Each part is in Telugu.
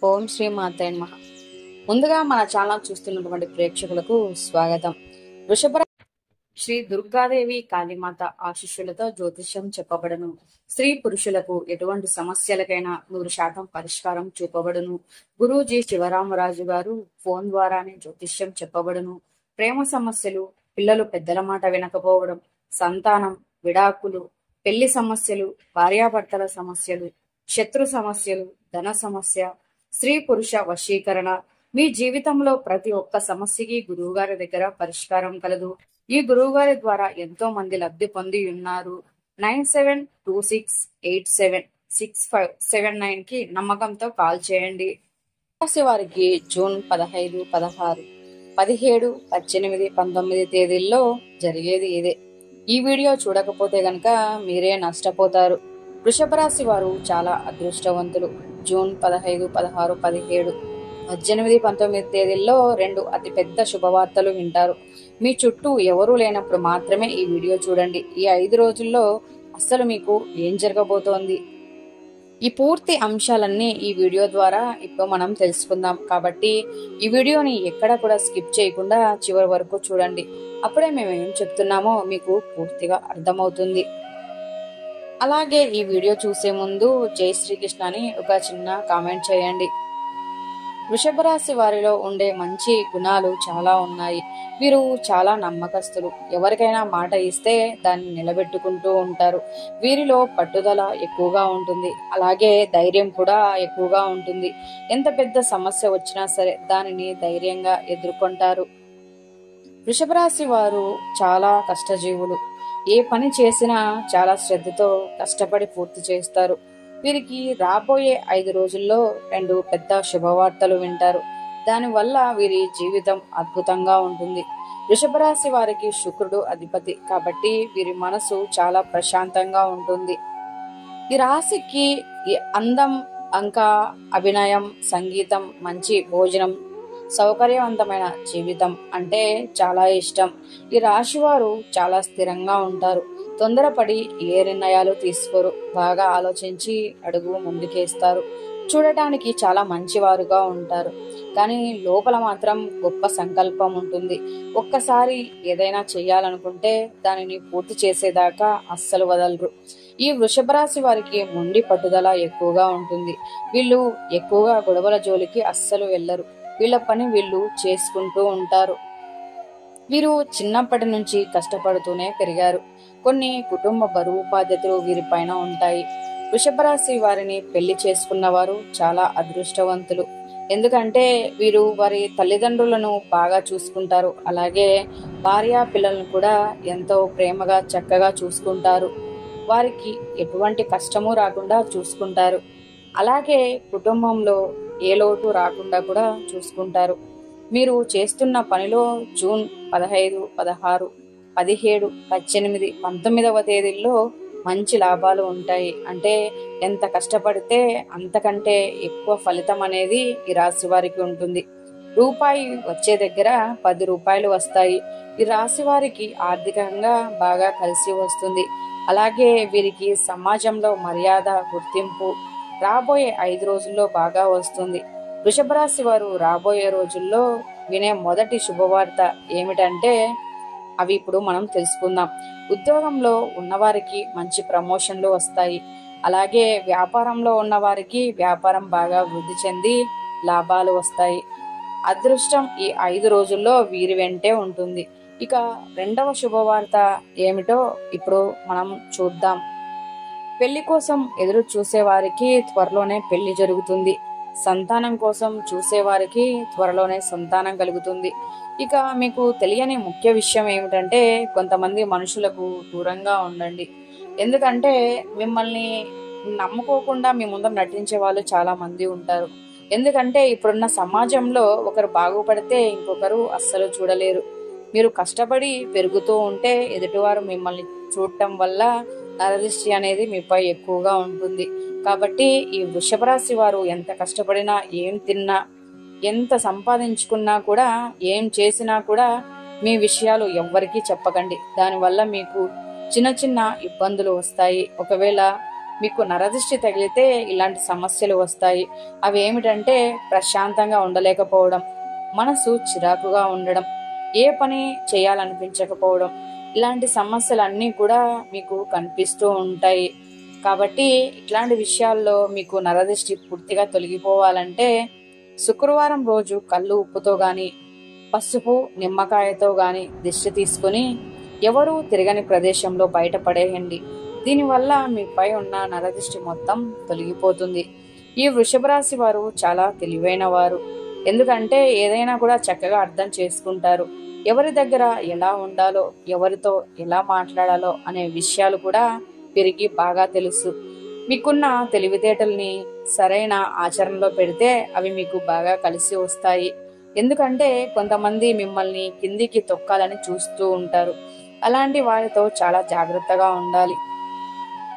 ఓం శ్రీ మాత్రే నమః. ముందుగా మన ఛానల్ చూస్తున్నటువంటి ప్రేక్షకులకు స్వాగతం. వృషభ శ్రీ దుర్గాదేవి కాళీమాత ఆశీస్సులతో జ్యోతిష్యం చెప్పబడును. స్త్రీ పురుషులకు ఎటువంటి సమస్యలకైనా 100% పరిష్కారం చూపబడును. గురూజీ శివరామరాజు గారు ఫోన్ ద్వారానే జ్యోతిష్యం చెప్పబడును. ప్రేమ సమస్యలు, పిల్లలు పెద్దల మాట వినకపోవడం, సంతానం, విడాకులు, పెళ్లి సమస్యలు, భార్యాభర్తల సమస్యలు, శత్రు సమస్యలు, ధన సమస్య, స్త్రీ పురుష వశీకరణ, మీ జీవితంలో ప్రతి ఒక్క సమస్యకి గురువు గారి దగ్గర పరిష్కారం కలదు. ఈ గురువు గారి ద్వారా ఎంతో మంది లబ్ధి పొంది ఉన్నారు. 9726876579 కి నమ్మకంతో కాల్ చేయండి. రాశి వారికి జూన్ 15, 16, 17, 18, 19 తేదీల్లో జరిగేది ఇదే. ఈ వీడియో చూడకపోతే గనక మీరే నష్టపోతారు. వృషభ రాశి వారు చాలా అదృష్టవంతులు. జూన్ 15, 16, 17, 18, 19 తేదీల్లో 2 అతిపెద్ద శుభవార్తలు వింటారు. మీ చుట్టూ ఎవరూ లేనప్పుడు మాత్రమే ఈ వీడియో చూడండి. ఈ 5 రోజుల్లో అస్సలు మీకు ఏం జరగబోతోంది, ఈ పూర్తి అంశాలన్నీ ఈ వీడియో ద్వారా ఇప్పుడు మనం తెలుసుకుందాం. కాబట్టి ఈ వీడియోని ఎక్కడ కూడా స్కిప్ చేయకుండా చివరి వరకు చూడండి. అప్పుడే మేము ఏం చెప్తున్నామో మీకు పూర్తిగా అర్థమవుతుంది. అలాగే ఈ వీడియో చూసే ముందు జై శ్రీకృష్ణ అని ఒక చిన్న కామెంట్ చేయండి. వృషభ రాశి వారిలో ఉండే మంచి గుణాలు చాలా ఉన్నాయి. వీరు చాలా నమ్మకస్తులు. ఎవరికైనా మాట ఇస్తే దాన్ని నిలబెట్టుకుంటూ ఉంటారు. వీరిలో పట్టుదల ఎక్కువగా ఉంటుంది. అలాగే ధైర్యం కూడా ఎక్కువగా ఉంటుంది. ఎంత పెద్ద సమస్య వచ్చినా సరే దానిని ధైర్యంగా ఎదుర్కొంటారు. వృషభ రాశి వారు చాలా కష్టజీవులు. ఏ పని చేసినా చాలా శ్రద్ధతో కష్టపడి పూర్తి చేస్తారు. వీరికి రాబోయే 5 రోజుల్లో 2 పెద్ద శుభవార్తలు వింటారు. దానివల్ల వీరి జీవితం అద్భుతంగా ఉంటుంది. వృషభ రాశి వారికి శుక్రుడు అధిపతి కాబట్టి వీరి మనసు చాలా ప్రశాంతంగా ఉంటుంది. ఈ రాశికి ఈ అందం, అభినయం, సంగీతం, మంచి భోజనం, సౌకర్యవంతమైన జీవితం అంటే చాలా ఇష్టం. ఈ రాశి వారు చాలా స్థిరంగా ఉంటారు. తొందరపడి ఏ నిర్ణయాలు తీసుకోరు. బాగా ఆలోచించి అడుగు ముందుకేస్తారు. చూడటానికి చాలా మంచివారుగా ఉంటారు. కానీ లోపల మాత్రం గొప్ప సంకల్పం ఉంటుంది. ఒక్కసారి ఏదైనా చెయ్యాలనుకుంటే దానిని పూర్తి చేసేదాకా అస్సలు వదలరు. ఈ వృషభ రాశి వారికి మొండి పట్టుదల ఎక్కువగా ఉంటుంది. వీళ్ళు ఎక్కువగా గొడవల జోలికి అస్సలు వెళ్లరు. వీళ్ళ పని వీళ్ళు చేసుకుంటూ ఉంటారు. వీరు చిన్నప్పటి నుంచి కష్టపడుతూనే పెరిగారు. కొన్ని కుటుంబ బరువు బాధ్యతలు వీరిపైన ఉంటాయి. వృషభ రాశి వారిని పెళ్లి చేసుకున్న వారు చాలా అదృష్టవంతులు. ఎందుకంటే వీరు వారి తల్లిదండ్రులను బాగా చూసుకుంటారు. అలాగే భార్య పిల్లలను కూడా ఎంతో ప్రేమగా చక్కగా చూసుకుంటారు. వారికి ఎటువంటి కష్టము రాకుండా చూసుకుంటారు. అలాగే కుటుంబంలో ఏ లోటు రాకుండా కూడా చూసుకుంటారు. మీరు చేస్తున్న పనిలో జూన్ 15, 16, 17, 18, 19వ తేదీల్లో మంచి లాభాలు ఉంటాయి. అంటే ఎంత కష్టపడితే అంతకంటే ఎక్కువ ఫలితం అనేది ఈ రాశి వారికి ఉంటుంది. రూపాయి వచ్చే దగ్గర 10 రూపాయలు వస్తాయి. ఈ రాశి వారికి ఆర్థికంగా బాగా కలిసి వస్తుంది. అలాగే వీరికి సమాజంలో మర్యాద, గుర్తింపు రాబోయే 5 రోజుల్లో బాగా వస్తుంది. వృషభ రాశి వారు రాబోయే రోజుల్లో వినే మొదటి శుభవార్త ఏమిటంటే అవి ఇప్పుడు మనం తెలుసుకుందాం. ఉద్యోగంలో ఉన్నవారికి మంచి ప్రమోషన్లు వస్తాయి. అలాగే వ్యాపారంలో ఉన్నవారికి వ్యాపారం బాగా వృద్ధి చెంది లాభాలు వస్తాయి. అదృష్టం ఈ 5 రోజుల్లో వీరి వెంటే ఉంటుంది. ఇక రెండవ శుభవార్త ఏమిటో ఇప్పుడు మనం చూద్దాం. పెళ్లి కోసం ఎదురు చూసే వారికి త్వరలోనే పెళ్లి జరుగుతుంది. సంతానం కోసం చూసేవారికి త్వరలోనే సంతానం కలుగుతుంది. ఇక మీకు తెలియని ముఖ్య విషయం ఏమిటంటే కొంతమంది మనుషులకు దూరంగా ఉండండి. ఎందుకంటే మిమ్మల్ని నమ్ముకోకుండా మీ ముందర నటించే వాళ్ళు చాలా మంది ఉంటారు. ఎందుకంటే ఇప్పుడున్న సమాజంలో ఒకరు బాగుపడితే ఇంకొకరు అస్సలు చూడలేరు. మీరు కష్టపడి పెరుగుతూ ఉంటే ఎదుటివారు మిమ్మల్ని చూడటం వల్ల నరదృష్టి అనేది మీపై ఎక్కువగా ఉంటుంది. కాబట్టి ఈ వృషభ రాశి వారు ఎంత కష్టపడినా, ఏం తిన్నా, ఎంత సంపాదించుకున్నా కూడా, ఏం చేసినా కూడా మీ విషయాలు ఎవ్వరికీ చెప్పకండి. దానివల్ల మీకు చిన్న చిన్న ఇబ్బందులు వస్తాయి. ఒకవేళ మీకు నరదిష్టి తగిలితే ఇలాంటి సమస్యలు వస్తాయి. అవి ఏమిటంటే ప్రశాంతంగా ఉండలేకపోవడం, మనసు చిరాకుగా ఉండడం, ఏ పని చేయాలనిపించకపోవడం, ఇలాంటి సమస్యలన్నీ కూడా మీకు కనిపిస్తూ ఉంటాయి. కాబట్టి ఇట్లాంటి విషయాల్లో మీకు నరదిష్టి పూర్తిగా తొలగిపోవాలంటే శుక్రవారం రోజు కళ్ళు ఉప్పుతో గాని, పసుపు నిమ్మకాయతో గాని దిష్టి తీసుకుని ఎవరూ తిరగని ప్రదేశంలో బయటపడేయండి. దీనివల్ల మీపై ఉన్న నరదిష్టి మొత్తం తొలగిపోతుంది. ఈ వృషభ రాశి వారు చాలా తెలివైన వారు. ఎందుకంటే ఏదైనా కూడా చక్కగా అర్థం చేసుకుంటారు. ఎవరి దగ్గర ఎలా ఉండాలో, ఎవరితో ఎలా మాట్లాడాలో అనే విషయాలు కూడా వీరికి బాగా తెలుసు. మీకున్న తెలివితేటల్ని సరైన ఆచరణలో పెడితే అవి మీకు బాగా కలిసి వస్తాయి. ఎందుకంటే కొంతమంది మిమ్మల్ని కిందికి తొక్కాలని చూస్తూ ఉంటారు. అలాంటి వారితో చాలా జాగ్రత్తగా ఉండాలి.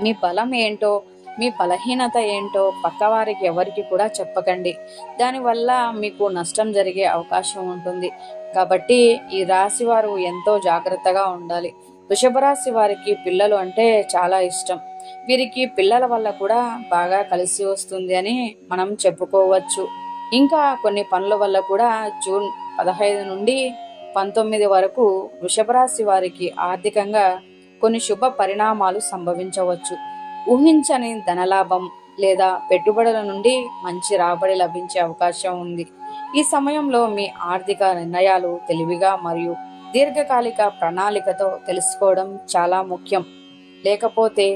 మీ బలం ఏంటో, మీ బలహీనత ఏంటో పక్కవారికి ఎవరికి కూడా చెప్పకండి. దానివల్ల మీకు నష్టం జరిగే అవకాశం ఉంటుంది. కాబట్టి ఈ రాశి వారు ఎంతో జాగ్రత్తగా ఉండాలి. వృషభ రాశి వారికి పిల్లలు అంటే చాలా ఇష్టం. వీరికి పిల్లల వల్ల కూడా బాగా కలిసి వస్తుంది అని మనం చెప్పుకోవచ్చు. ఇంకా కొన్ని పనుల వల్ల కూడా జూన్ 15 నుండి 19 వరకు వృషభ రాశి వారికి ఆర్థికంగా కొన్ని శుభ పరిణామాలు సంభవించవచ్చు. ఊహించని ధనలాభం లేదా పెట్టుబడుల నుండి మంచి రాబడి లభించే అవకాశం ఉంది. ఈ సమయంలో మీ ఆర్థిక నిర్ణయాలు తెలివిగా మరియు దీర్ఘకాలిక ప్రణాళికతో తెలుసుకోవడం చాలా ముఖ్యం. లేకపోతే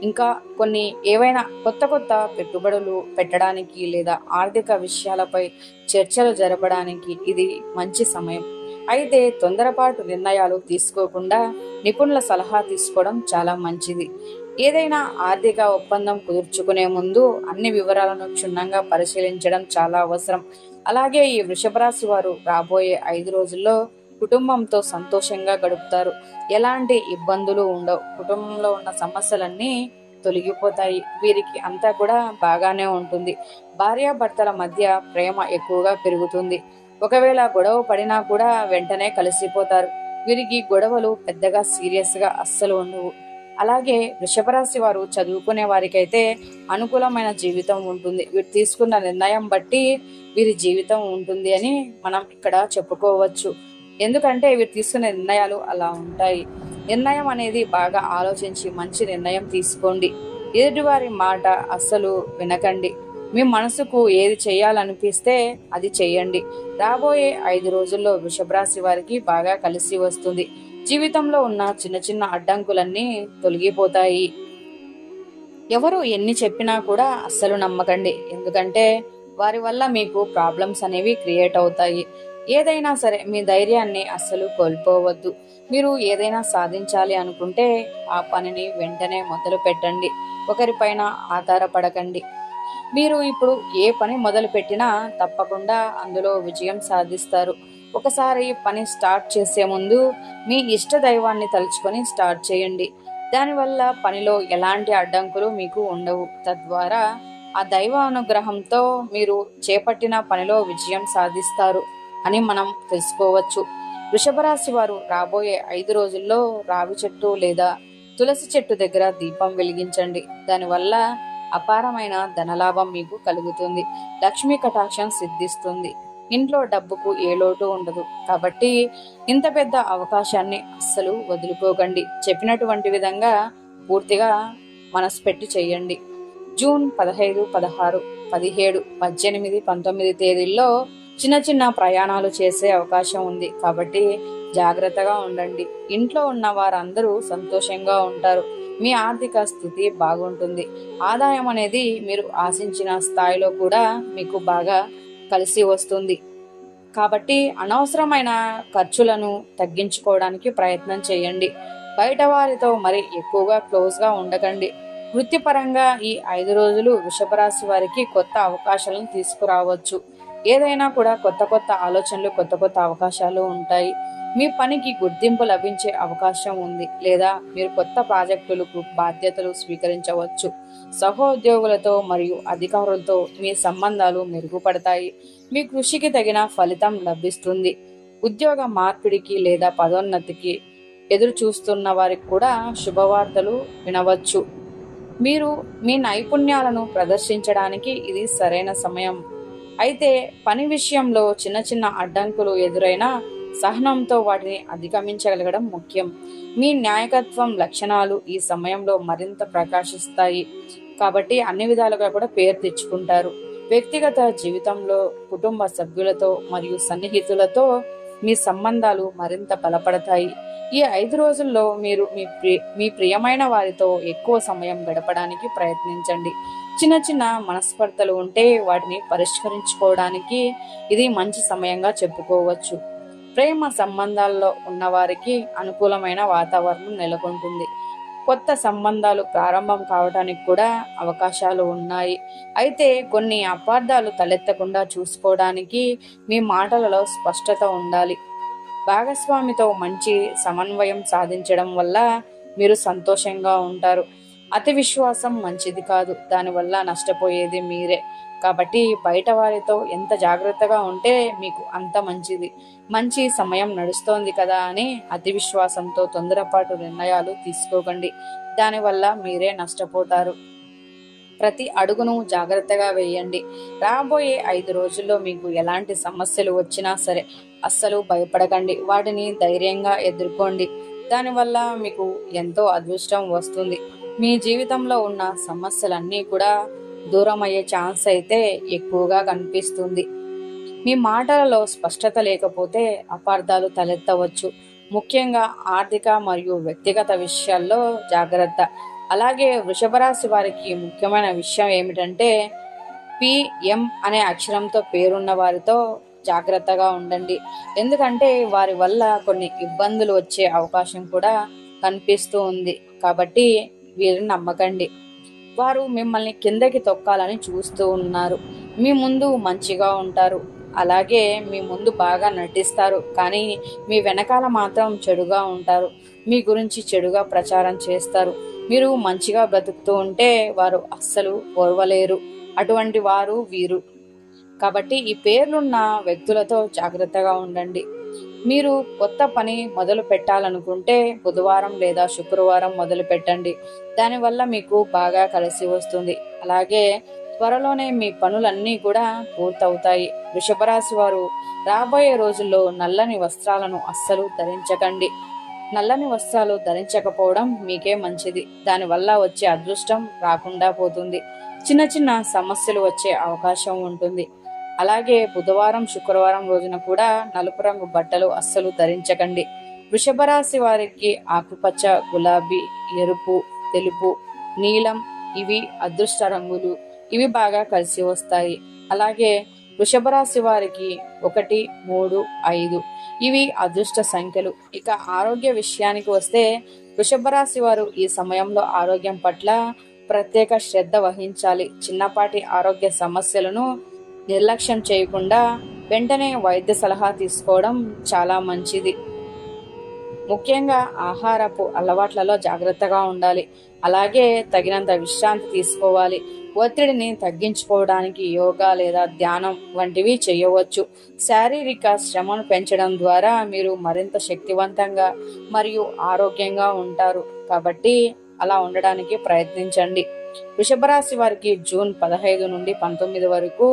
ఇంకా కొన్ని ఏవైనా కొత్త పెట్టుబడులు పెట్టడానికి లేదా ఆర్థిక విషయాలపై చర్చలు జరపడానికి ఇది మంచి సమయం. అయితే తొందరపాటు నిర్ణయాలు తీసుకోకుండా నిపుణుల సలహా తీసుకోవడం చాలా మంచిది. ఏదైనా ఆర్థిక ఒప్పందం కుదుర్చుకునే ముందు అన్ని వివరాలను క్షుణ్ణంగా పరిశీలించడం చాలా అవసరం. అలాగే ఈ వృషభ రాశి వారు రాబోయే 5 రోజుల్లో కుటుంబంతో సంతోషంగా గడుపుతారు. ఎలాంటి ఇబ్బందులు ఉండవు. కుటుంబంలో ఉన్న సమస్యలన్నీ తొలగిపోతాయి. వీరికి అంతా కూడా బాగానే ఉంటుంది. భార్యాభర్తల మధ్య ప్రేమ ఎక్కువగా పెరుగుతుంది. ఒకవేళ గొడవ పడినా కూడా వెంటనే కలిసిపోతారు. వీరికి గొడవలు పెద్దగా సీరియస్ గా అస్సలు ఉండవు. అలాగే వృషభ రాశి వారు చదువుకునే వారికైతే అనుకూలమైన జీవితం ఉంటుంది. వీరు తీసుకున్న నిర్ణయం బట్టి వీరి జీవితం ఉంటుంది అని మనం ఇక్కడ చెప్పుకోవచ్చు. ఎందుకంటే వీరు తీసుకునే నిర్ణయాలు అలా ఉంటాయి. నిర్ణయం అనేది బాగా ఆలోచించి మంచి నిర్ణయం తీసుకోండి. ఎదుటివారి మాట అస్సలు వినకండి. మీ మనసుకు ఏది చేయాలనిపిస్తే అది చేయండి. రాబోయే 5 రోజుల్లో వృషభ రాశి వారికి బాగా కలిసి వస్తుంది. జీవితంలో ఉన్న చిన్న అడ్డంకులన్నీ తొలగిపోతాయి. ఎవరు ఎన్ని చెప్పినా కూడా అస్సలు నమ్మకండి. ఎందుకంటే వారి వల్ల మీకు ప్రాబ్లమ్స్ అనేవి క్రియేట్ అవుతాయి. ఏదైనా సరే మీ ధైర్యాన్ని అస్సలు కోల్పోవద్దు. మీరు ఏదైనా సాధించాలి అనుకుంటే ఆ పనిని వెంటనే మొదలు పెట్టండి. ఒకరిపైన ఆధారపడకండి. మీరు ఇప్పుడు ఏ పని మొదలు పెట్టినా తప్పకుండా అందులో విజయం సాధిస్తారు. ఒకసారి పని స్టార్ట్ చేసే ముందు మీ ఇష్ట దైవాన్ని తలుచుకొని స్టార్ట్ చేయండి. దానివల్ల పనిలో ఎలాంటి అడ్డంకులు మీకు ఉండవు. తద్వారా ఆ దైవ అనుగ్రహంతో మీరు చేపట్టిన పనిలో విజయం సాధిస్తారు అని మనం తెలుసుకోవచ్చు. వృషభ రాశి వారు రాబోయే 5 రోజుల్లో రావి చెట్టు లేదా తులసి చెట్టు దగ్గర దీపం వెలిగించండి. దానివల్ల అపారమైన ధనలాభం మీకు కలుగుతుంది. లక్ష్మీ కటాక్షం సిద్ధిస్తుంది. ఇంట్లో డబ్బుకు ఏ లోటు ఉండదు. కాబట్టి ఇంత పెద్ద అవకాశాన్ని అస్సలు వదులుకోకండి. చెప్పినటువంటి విధంగా పూర్తిగా మనసు పెట్టి చేయండి. జూన్ 15, 16, 17, 18, 19 తేదీల్లో చిన్న ప్రయాణాలు చేసే అవకాశం ఉంది. కాబట్టి జాగ్రత్తగా ఉండండి. ఇంట్లో ఉన్న వారందరూ సంతోషంగా ఉంటారు. మీ ఆర్థిక స్థితి బాగుంటుంది. ఆదాయం అనేది మీరు ఆశించిన స్థాయిలో కూడా మీకు బాగా కలిసి వస్తుంది. కాబట్టి అనవసరమైన ఖర్చులను తగ్గించుకోవడానికి ప్రయత్నం చేయండి. బయట వారితో మరి ఎక్కువగా క్లోజ్గా ఉండకండి. వృత్తిపరంగా ఈ 5 రోజులు వృషభ రాశి వారికి కొత్త అవకాశాలను తీసుకురావచ్చు. ఏదైనా కూడా కొత్త ఆలోచనలు, కొత్త అవకాశాలు ఉంటాయి. మీ పనికి గుర్తింపు లభించే అవకాశం ఉంది. లేదా మీరు కొత్త ప్రాజెక్టులకు బాధ్యతలు స్వీకరించవచ్చు. సహోద్యోగులతో మరియు అధికారులతో మీ సంబంధాలు మెరుగుపడతాయి. మీ కృషికి తగిన ఫలితం లభిస్తుంది. ఉద్యోగ మార్పిడికి లేదా పదోన్నతికి ఎదురు చూస్తున్న వారికి కూడా శుభవార్తలు వినవచ్చు. మీరు మీ నైపుణ్యాలను ప్రదర్శించడానికి ఇది సరైన సమయం. అయితే పని విషయంలో చిన్న చిన్న అడ్డంకులు ఎదురైనా సహనంతో వాటిని అధిగమించగలగడం ముఖ్యం. మీ నాయకత్వం లక్షణాలు ఈ సమయంలో మరింత ప్రకాశిస్తాయి కాబట్టి అన్ని విధాలుగా కూడా పేరు తెచ్చుకుంటారు. వ్యక్తిగత జీవితంలో కుటుంబ సభ్యులతో మరియు సన్నిహితులతో మీ సంబంధాలు మరింత బలపడతాయి. ఈ 5 రోజుల్లో మీరు మీ ప్రియమైన వారితో ఎక్కువ సమయం గడపడానికి ప్రయత్నించండి. చిన్న చిన్న మనస్పర్ధలు ఉంటే వాటిని పరిష్కరించుకోవడానికి ఇది మంచి సమయంగా చెప్పుకోవచ్చు. ప్రేమ సంబంధాల్లో ఉన్నవారికి అనుకూలమైన వాతావరణం నెలకొంటుంది. కొత్త సంబంధాలు ప్రారంభం కావడానికి కూడా అవకాశాలు ఉన్నాయి. అయితే కొన్ని అపార్థాలు తలెత్తకుండా చూసుకోవడానికి మీ మాటలలో స్పష్టత ఉండాలి. భాగస్వామితో మంచి సమన్వయం సాధించడం వల్ల మీరు సంతోషంగా ఉంటారు. అతి విశ్వాసం మంచిది కాదు, దానివల్ల నష్టపోయేది మీరే. కాబట్టి బయట వారితో ఎంత జాగ్రత్తగా ఉంటే మీకు అంత మంచిది. మంచి సమయం నడుస్తోంది కదా అని అతి విశ్వాసంతో తొందరపాటు నిర్ణయాలు తీసుకోకండి, దానివల్ల మీరే నష్టపోతారు. ప్రతి అడుగును జాగ్రత్తగా వేయండి. రాబోయే 5 రోజుల్లో మీకు ఎలాంటి సమస్యలు వచ్చినా సరే అస్సలు భయపడకండి, వాటిని ధైర్యంగా ఎదుర్కోండి. దానివల్ల మీకు ఎంతో అదృష్టం వస్తుంది. మీ జీవితంలో ఉన్న సమస్యలన్నీ కూడా దూరం అయ్యే ఛాన్స్ అయితే ఎక్కువగా కనిపిస్తుంది. మీ మాటలలో స్పష్టత లేకపోతే అపార్థాలు తలెత్తవచ్చు. ముఖ్యంగా ఆర్థిక మరియు వ్యక్తిగత విషయాల్లో జాగ్రత్త. అలాగే వృషభ రాశి వారికి ముఖ్యమైన విషయం ఏమిటంటే PM అనే అక్షరంతో పేరున్న వారితో జాగ్రత్తగా ఉండండి. ఎందుకంటే వారి వల్ల కొన్ని ఇబ్బందులు వచ్చే అవకాశం కూడా కనిపిస్తూ ఉంది. కాబట్టి వీరిని నమ్మకండి. వారు మిమ్మల్ని కిందకి తొక్కాలని చూస్తూ ఉన్నారు. మీ ముందు మంచిగా ఉంటారు, అలాగే మీ ముందు బాగా నటిస్తారు, కానీ మీ వెనకాల మాత్రం చెడుగా ఉంటారు. మీ గురించి చెడుగా ప్రచారం చేస్తారు. మీరు మంచిగా బ్రతుకుతూ ఉంటే వారు అస్సలు ఓర్వలేరు. అటువంటి వారు వీరు. కాబట్టి ఈ పేర్లున్న వ్యక్తులతో జాగ్రత్తగా ఉండండి. మీరు కొత్త పని మొదలు పెట్టాలనుకుంటే బుధవారం లేదా శుక్రవారం మొదలు పెట్టండి. దానివల్ల మీకు బాగా కలిసి వస్తుంది. అలాగే త్వరలోనే మీ పనులన్నీ కూడా పూర్తవుతాయి. వృషభ రాశి వారు రాబోయే రోజుల్లో నల్లని వస్త్రాలను అస్సలు ధరించకండి. నల్లని వస్త్రాలు ధరించకపోవడం మీకే మంచిది. దానివల్ల వచ్చే అదృష్టం రాకుండా పోతుంది. చిన్న చిన్న సమస్యలు వచ్చే అవకాశం ఉంటుంది. అలాగే బుధవారం శుక్రవారం రోజున కూడా నలుపు రంగు బట్టలు అస్సలు ధరించకండి. వృషభ రాశి వారికి ఆకుపచ్చ, గులాబీ, ఎరుపు, తెలుపు, నీలం ఇవి అదృష్ట రంగులు. ఇవి బాగా కలిసి వస్తాయి. అలాగే వృషభ రాశి వారికి 1, 3, 5 ఇవి అదృష్ట సంఖ్యలు. ఇక ఆరోగ్య విషయానికి వస్తే వృషభ రాశి వారు ఈ సమయంలో ఆరోగ్యం పట్ల ప్రత్యేక శ్రద్ధ వహించాలి. చిన్నపాటి ఆరోగ్య సమస్యలను నిర్లక్ష్యం చేయకుండా వెంటనే వైద్య సలహా తీసుకోవడం చాలా మంచిది. ముఖ్యంగా ఆహారపు అలవాట్లలో జాగ్రత్తగా ఉండాలి. అలాగే తగినంత విశ్రాంతి తీసుకోవాలి. ఒత్తిడిని తగ్గించుకోవడానికి యోగా లేదా ధ్యానం వంటివి చేయవచ్చు. శారీరక శ్రమను పెంచడం ద్వారా మీరు మరింత శక్తివంతంగా మరియు ఆరోగ్యంగా ఉంటారు. కాబట్టి అలా ఉండడానికి ప్రయత్నించండి. వృషభ రాశి వారికి జూన్ 15 నుండి 19 వరకు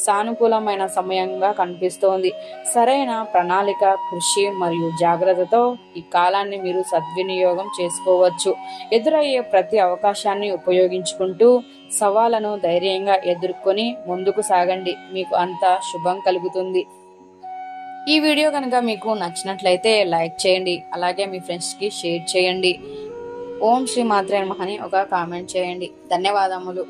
సానుకూలమైన సమయంగా కనిపిస్తోంది. సరైన ప్రణాళిక, కృషి మరియు జాగ్రత్తతో ఈ కాలాన్ని మీరు సద్వినియోగం చేసుకోవచ్చు. ఎదురయ్యే ప్రతి అవకాశాన్ని ఉపయోగించుకుంటూ సవాళ్లను ధైర్యంగా ఎదుర్కొని ముందుకు సాగండి. మీకు అంతా శుభం కలుగుతుంది. ఈ వీడియో కనుక మీకు నచ్చినట్లయితే లైక్ చేయండి. అలాగే మీ ఫ్రెండ్స్కి షేర్ చేయండి. ఓం శ్రీ మాత్రే నమః అని ఒక కామెంట్ చేయండి. ధన్యవాదములు.